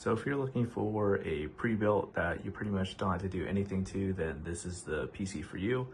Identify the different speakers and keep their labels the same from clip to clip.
Speaker 1: So if you're looking for a pre-built that you pretty much don't have to do anything to, then this is the PC for you.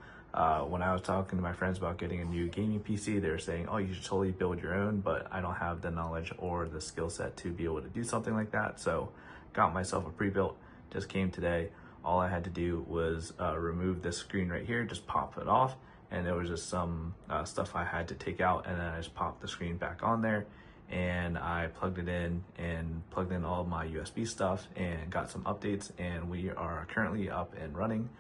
Speaker 1: When I was talking to my friends about getting a new gaming PC, they were saying, oh, you should totally build your own, but I don't have the knowledge or the skill set to be able to do something like that. So got myself a pre-built, just came today. All I had to do was remove this screen right here, just pop it off. And there was just some stuff I had to take out, and then I just popped the screen back on there. And I plugged it in and plugged in all my USB stuff and got some updates, and we are currently up and running.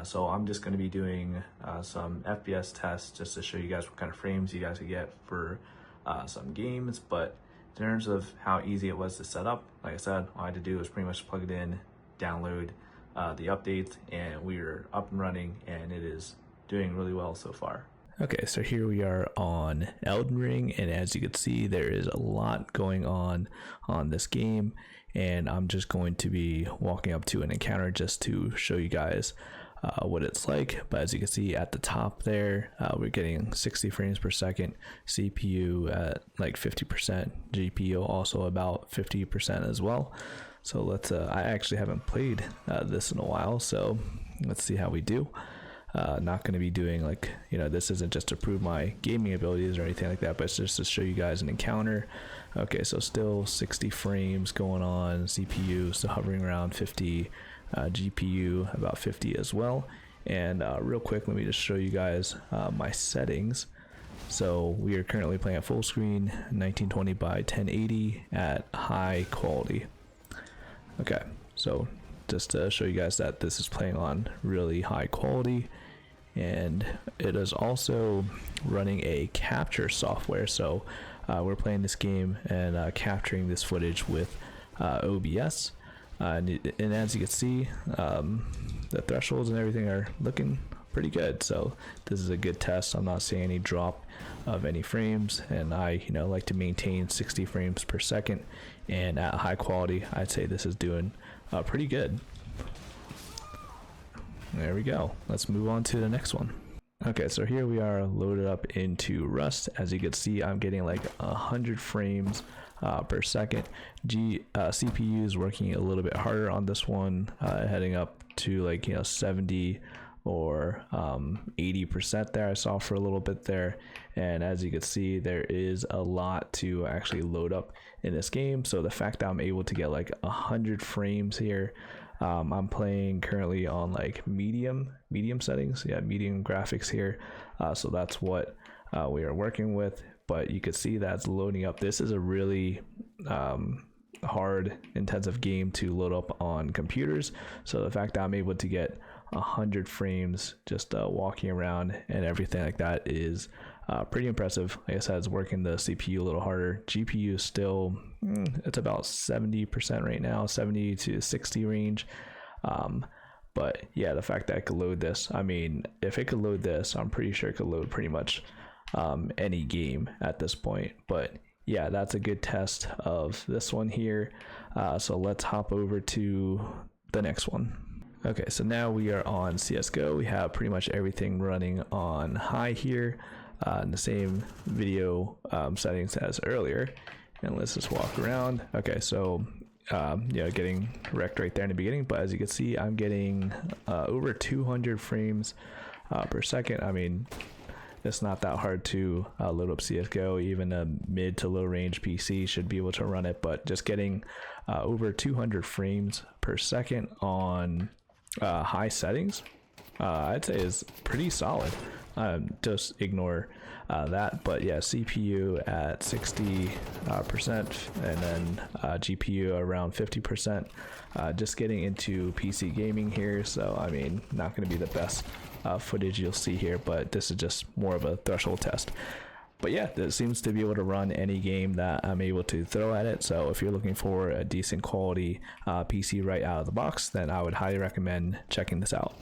Speaker 1: So I'm just going to be doing some FPS tests just to show you guys what kind of frames you guys could get for some games. But in terms of how easy it was to set up, like I said, all I had to do was pretty much plug it in, download the updates, and we are up and running, and it is doing really well so far.
Speaker 2: Okay, so here we are on Elden Ring, and as you can see, there is a lot going on this game, and I'm just going to be walking up to an encounter just to show you guys what it's like. But as you can see at the top there, we're getting 60 frames per second, CPU at like 50%, GPU also about 50% as well. So let's I actually haven't played this in a while, so let's see how we do. Not going to be doing like, this isn't just to prove my gaming abilities or anything like that, but it's just to show you guys an encounter. Okay, so still 60 frames going on, CPU still hovering around 50, GPU about 50 as well. And real quick, let me just show you guys my settings. So we are currently playing at full screen, 1920 by 1080 at high quality. Okay, so just to show you guys that this is playing on really high quality, and it is also running a capture software. So we're playing this game and capturing this footage with OBS, and as you can see, the thresholds and everything are looking pretty good. So this is a good test. I'm not seeing any drop of any frames, and I like to maintain 60 frames per second, and at high quality I'd say this is doing pretty good. There we go. Let's move on to the next one. Okay, so here we are loaded up into Rust. As you can see, I'm getting like 100 frames per second. CPU is working a little bit harder on this one, heading up to like 70 or 80% there. I saw for a little bit there, and as you can see, there is a lot to actually load up in this game. So the fact that I'm able to get like 100 frames here, I'm playing currently on like medium settings, medium graphics here, so that's what we are working with. But you can see that's loading up. This is a really hard, intensive game to load up on computers, so the fact that I'm able to get 100 frames just walking around and everything like that is pretty impressive. Like I said, it's working the CPU a little harder. GPU is still it's about 70% right now, 70 to 60 range. But yeah, the fact that I could load this, I mean, if it could load this, I'm pretty sure it could load pretty much any game at this point. But yeah, that's a good test of this one here. So let's hop over to the next one. Okay, so now we are on CSGO. We have pretty much everything running on high here, in the same video settings as earlier. And let's just walk around. Okay, so getting wrecked right there in the beginning, but as you can see, I'm getting over 200 frames per second. I mean, it's not that hard to load up CSGO. Even a mid to low range PC should be able to run it, but just getting over 200 frames per second on high settings, I'd say is pretty solid. Just ignore that, but yeah, CPU at 60%, and then GPU around 50%. Just getting into PC gaming here, so I mean, not going to be the best footage you'll see here, but this is just more of a threshold test. But yeah, this seems to be able to run any game that I'm able to throw at it. So if you're looking for a decent quality PC right out of the box, then I would highly recommend checking this out.